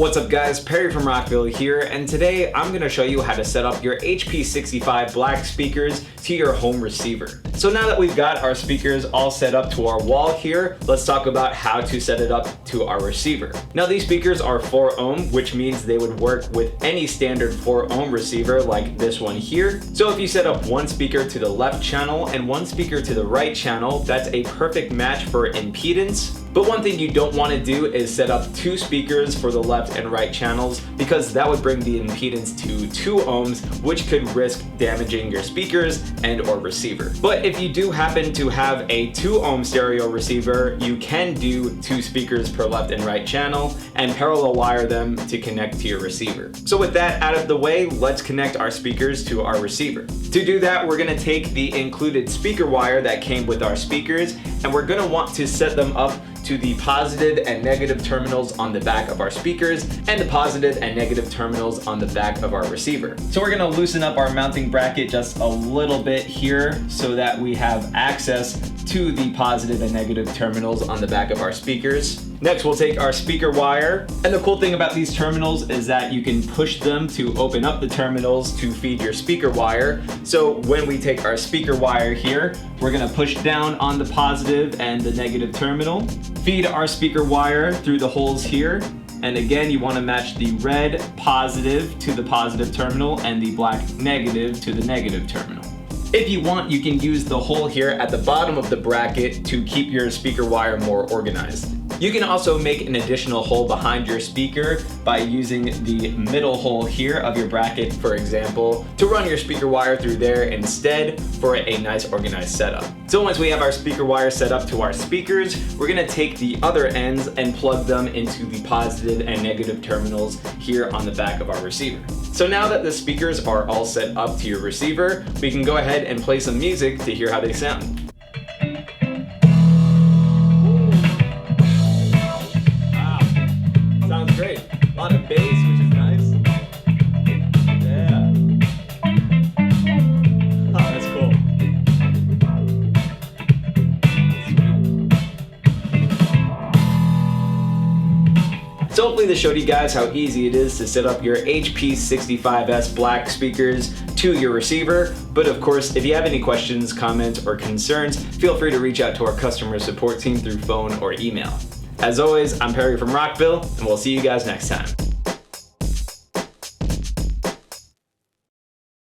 What's up guys, Perry from Rockville here, and today I'm going to show you how to set up your HP65 black speakers to your home receiver. So now that we've got our speakers all set up to our wall here, let's talk about how to set it up to our receiver. Now these speakers are 4 ohm, which means they would work with any standard 4 ohm receiver like this one here. So if you set up one speaker to the left channel and one speaker to the right channel, that's a perfect match for impedance. But one thing you don't want to do is set up 2 speakers for the left and right channels, because that would bring the impedance to 2 ohms, which could risk damaging your speakers and or receiver. But if you do happen to have a 2 ohm stereo receiver, you can do 2 speakers per left and right channel and parallel wire them to connect to your receiver. So with that out of the way, let's connect our speakers to our receiver. To do that, we're going to take the included speaker wire that came with our speakers, and we're going to want to set them up to the positive and negative terminals on the back of our speakers and the positive and negative terminals on the back of our receiver. So we're gonna loosen up our mounting bracket just a little bit here so that we have access to the positive and negative terminals on the back of our speakers. Next, we'll take our speaker wire, and the cool thing about these terminals is that you can push them to open up the terminals to feed your speaker wire. So when we take our speaker wire here, we're gonna push down on the positive and the negative terminal, feed our speaker wire through the holes here, and again, you want to match the red positive to the positive terminal and the black negative to the negative terminal. If you want, you can use the hole here at the bottom of the bracket to keep your speaker wire more organized. You can also make an additional hole behind your speaker by using the middle hole here of your bracket, for example, to run your speaker wire through there instead for a nice organized setup. So once we have our speaker wire set up to our speakers, we're gonna take the other ends and plug them into the positive and negative terminals here on the back of our receiver. So now that the speakers are all set up to your receiver, we can go ahead and play some music to hear how they sound. Sounds great. A lot of bass, which is nice. Yeah. Oh, that's cool. Sweet. So hopefully this showed you guys how easy it is to set up your HP65S black speakers to your receiver. But of course, if you have any questions, comments, or concerns, feel free to reach out to our customer support team through phone or email. As always, I'm Perry from Rockville, and we'll see you guys next time.